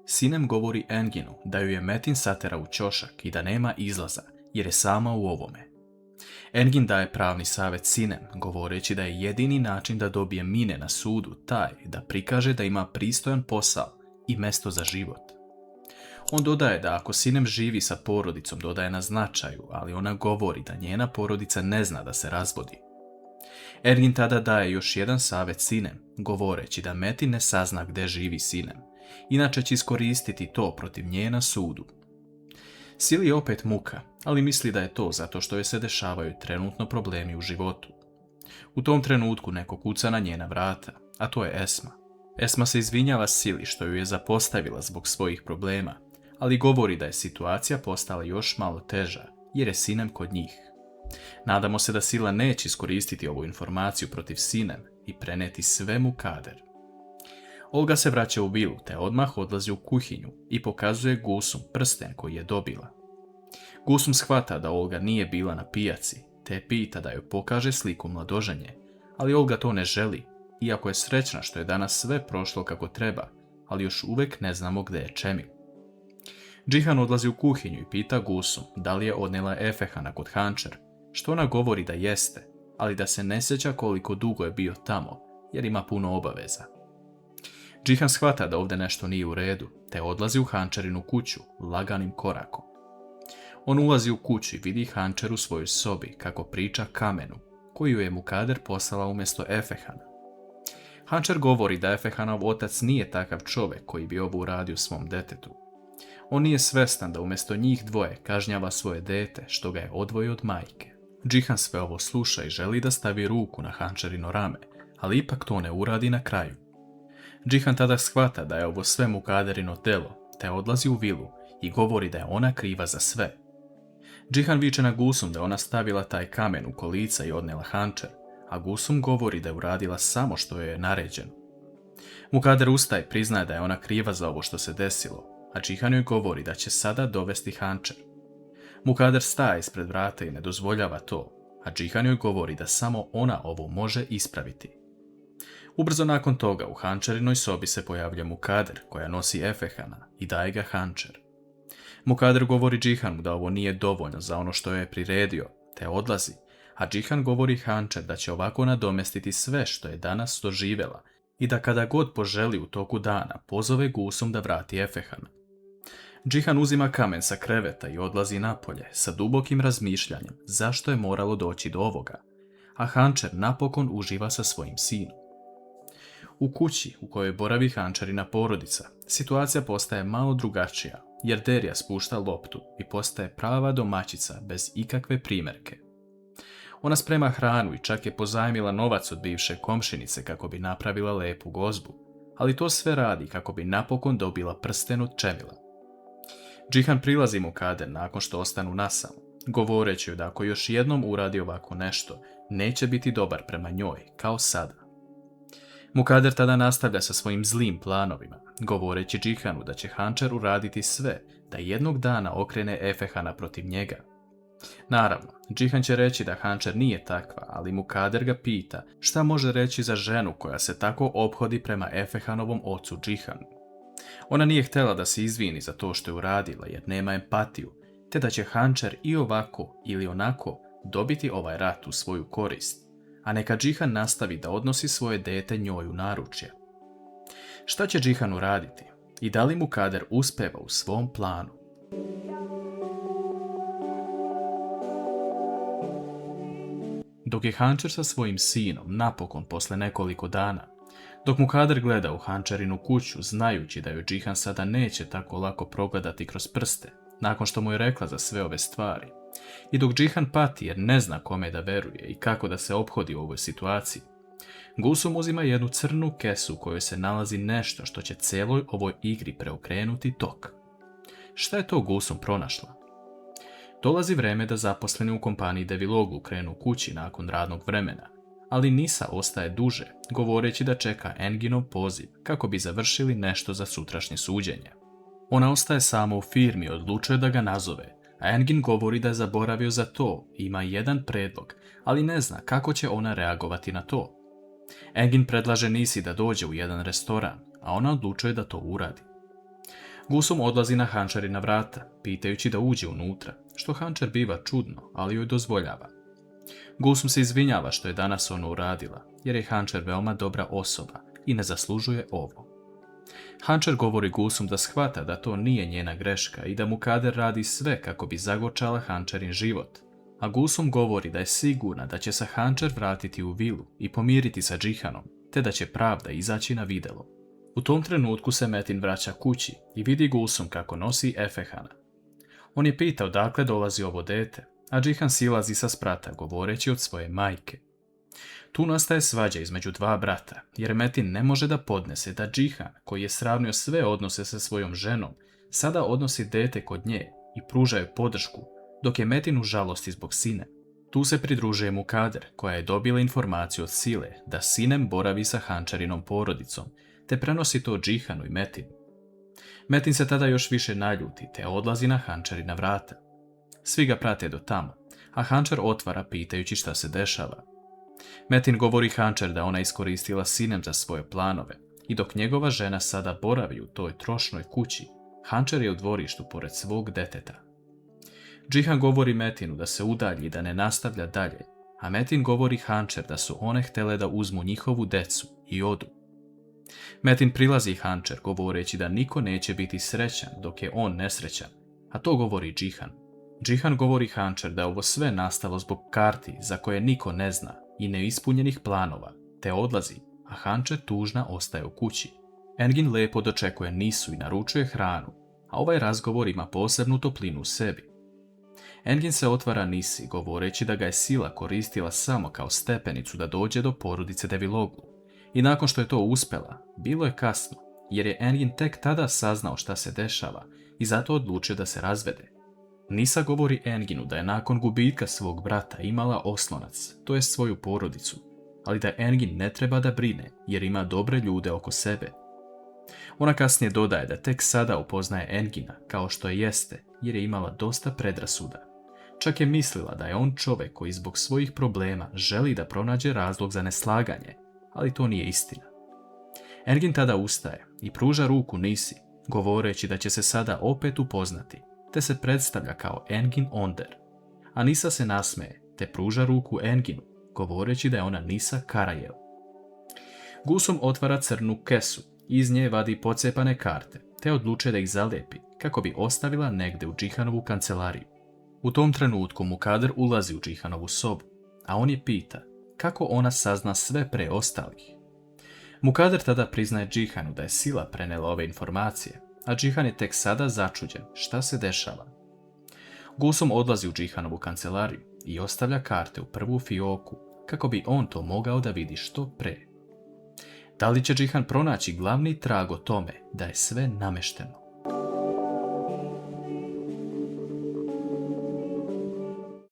Sinem govori Enginu da ju je Metin satera u ćošak i da nema izlaza, jer je sama u ovome. Engin daje pravni savjet Sinem, govoreći da je jedini način da dobije mine na sudu taj da prikaže da ima pristojan posao i mesto za život. On dodaje da ako Sinem živi sa porodicom dodaje na značaju, ali ona govori da njena porodica ne zna da se razvodi. Engin tada daje još jedan savjet Sinem, govoreći da Metin ne sazna gdje živi Sinem, inače će iskoristiti to protiv nje na sudu. Sili je opet muka, ali misli da je to zato što joj se dešavaju trenutno problemi u životu. U tom trenutku neko kuca na njena vrata, a to je Esma. Esma se izvinjava Sili što ju je zapostavila zbog svojih problema, ali govori da je situacija postala još malo teža, jer je Sinem kod njih. Nadamo se da Sila neće iskoristiti ovu informaciju protiv Sinem i preneti sve Mukader. Olga se vraća u vilu te odmah odlazi u kuhinju i pokazuje Gusum prsten koji je dobila. Gusum shvata da Olga nije bila na pijaci te pita da joj pokaže sliku mladoženje, ali Olga to ne želi, iako je srećna što je danas sve prošlo kako treba, ali još uvijek ne znamo gdje je Čemil. Džihan odlazi u kuhinju i pita Gusum da li je odnijela Efehana kod Hančer, što ona govori da jeste, ali da se ne sjeća koliko dugo je bio tamo, jer ima puno obaveza. Džihan shvata da ovdje nešto nije u redu, te odlazi u Hančerinu kuću laganim korakom. On ulazi u kuću i vidi Hančer u svojoj sobi kako priča Kamenu, koju je Mukader poslala umjesto Efehana. Hančer govori da Efehanov otac nije takav čovjek koji bi ovo uradio svom detetu. On nije svestan da umjesto njih dvoje kažnjava svoje dete što ga je odvojio od majke. Džihan sve ovo sluša i želi da stavi ruku na Hančerino rame, ali ipak to ne uradi na kraju. Džihan tada shvata da je ovo sve Mukaderino delo, te odlazi u vilu i govori da je ona kriva za sve. Džihan viče na Gusum da je ona stavila taj kamen u kolica i odnela Hančer, a Gusum govori da je uradila samo što joj je naređeno. Mukader ustaje i priznaje da je ona kriva za ovo što se desilo, a Džihan joj govori da će sada dovesti Hančer. Mukader staje ispred vrata i ne dozvoljava to, a Džihan joj govori da samo ona ovo može ispraviti. Ubrzo nakon toga u Hančerinoj sobi se pojavlja Mukader koja nosi Efehana i daje ga Hančer. Mukader govori Džihanu da ovo nije dovoljno za ono što je priredio, te odlazi, a Džihan govori Hančer da će ovako nadomestiti sve što je danas doživjela i da kada god poželi u toku dana pozove Gusum da vrati Efehana. Džihan uzima kamen sa kreveta i odlazi napolje sa dubokim razmišljanjem zašto je moralo doći do ovoga, a Hančer napokon uživa sa svojim sinom. U kući u kojoj boravi Hančerina porodica, situacija postaje malo drugačija, jer Derija spušta loptu i postaje prava domaćica bez ikakve primjerke. Ona sprema hranu i čak je pozajmila novac od bivše komšinice kako bi napravila lepu gozbu, ali to sve radi kako bi napokon dobila prsten od Čemila. Džihan prilazi Mukader nakon što ostanu nasamo, govoreći joj da ako još jednom uradi ovako nešto, neće biti dobar prema njoj, kao sada. Mukader tada nastavlja sa svojim zlim planovima, govoreći Džihanu da će Hančer uraditi sve da jednog dana okrene Efehana protiv njega. Naravno, Džihan će reći da Hančer nije takva, ali Mukader ga pita šta može reći za ženu koja se tako ophodi prema Efehanovom ocu Džihanu. Ona nije htjela da se izvini za to što je uradila jer nema empatiju, te da će Hančer i ovako ili onako dobiti ovaj rat u svoju korist, a neka Džihan nastavi da odnosi svoje dete njoj u naručje. Šta će Džihan uraditi i da li Mukader uspeva u svom planu? Dok je Hančer sa svojim sinom napokon posle nekoliko dana, dok Mukader gleda u Hančerinu kuću znajući da joj Džihan sada neće tako lako progledati kroz prste, nakon što mu je rekla za sve ove stvari, i dok Džihan pati jer ne zna kome da veruje i kako da se ophodi u ovoj situaciji, Gusum uzima jednu crnu kesu u kojoj se nalazi nešto što će celoj ovoj igri preokrenuti tok. Šta je to Gusum pronašla? Dolazi vreme da zaposleni u kompaniji Deviloglu krenu kući nakon radnog vremena, ali Nisa ostaje duže, govoreći da čeka Enginov poziv kako bi završili nešto za sutrašnje suđenje. Ona ostaje sama u firmi i odlučuje da ga nazove, a Engin govori da je zaboravio za to i ima jedan predlog, ali ne zna kako će ona reagovati na to. Engin predlaže Nisi da dođe u jedan restoran, a ona odlučuje da to uradi. Gulsum odlazi na Hančerina vrata, pitajući da uđe unutra, što Hančer biva čudno, ali joj dozvoljava. Gulsum se izvinjava što je danas ono uradila, jer je Hančer veoma dobra osoba i ne zaslužuje ovo. Hančer govori Gulsum da shvata da to nije njena greška i da Mukader radi sve kako bi zagorčala Hančerin život, a Gulsum govori da je sigurna da će se Hančer vratiti u vilu i pomiriti sa Džihanom, te da će pravda izaći na videlo. U tom trenutku se Metin vraća kući i vidi Gulsum kako nosi Efehana. On je pitao dakle dolazi ovo dete, a Džihan silazi sa sprata govoreći od svoje majke. Tu nastaje svađa između dva brata, jer Metin ne može da podnese da Džihan, koji je sravnio sve odnose sa svojom ženom, sada odnosi dete kod nje i pruža joj podršku, dok je Metin u žalosti zbog Sine. Tu se pridružuje Mukader, koja je dobila informaciju od Sile da Sinem boravi sa Hančerinom porodicom, te prenosi to Džihanu i Metinu. Metin se tada još više naljuti, te odlazi na Hančerina vrata. Svi ga prate do tamo, a Hančer otvara pitajući šta se dešava. Metin govori Hančer da ona iskoristila Sinem za svoje planove i dok njegova žena sada boravi u toj trošnoj kući, Hančer je u dvorištu pored svog deteta. Džihan govori Metinu da se udalji i da ne nastavlja dalje, a Metin govori Hančer da su one htele da uzmu njihovu decu i odu. Metin prilazi Hančer govoreći da niko neće biti srećan dok je on nesrećan, a to govori Džihan. Džihan govori Hančer da je ovo sve nastalo zbog karti za koje niko ne zna i neispunjenih planova, te odlazi, a Hančer tužna ostaje u kući. Engin lepo dočekuje Nisu i naručuje hranu, a ovaj razgovor ima posebnu toplinu u sebi. Engin se otvara Nisi govoreći da ga je Sila koristila samo kao stepenicu da dođe do porodice Deviloglu. I nakon što je to uspjela, bilo je kasno, jer je Engin tek tada saznao šta se dešava i zato odlučio da se razvede. Nisa govori Enginu da je nakon gubitka svog brata imala oslonac, to jest svoju porodicu, ali da Engin ne treba da brine jer ima dobre ljude oko sebe. Ona kasnije dodaje da tek sada upoznaje Engina kao što je jeste jer je imala dosta predrasuda. Čak je mislila da je on čovjek koji zbog svojih problema želi da pronađe razlog za neslaganje, ali to nije istina. Engin tada ustaje i pruža ruku Nisi, govoreći da će se sada opet upoznati, te se predstavlja kao Engin Onder. A Nisa se nasmeje, te pruža ruku Enginu, govoreći da je ona Nisa Karajel. Gulsum otvara crnu kesu i iz nje vadi pocepane karte, te odlučuje da ih zalepi, kako bi ostavila negde u Džihanovu kancelariju. U tom trenutku Mukader ulazi u Džihanovu sobu, a on je pita kako ona sazna sve pre ostalih. Mukader tada priznaje Džihanu da je Sila prenela ove informacije, a Džihan je tek sada začuđen šta se dešava. Gulsum odlazi u Džihanovu kancelariju i ostavlja karte u prvu fioku, kako bi on to mogao da vidi što pre. Da li će Džihan pronaći glavni trag o tome da je sve namešteno?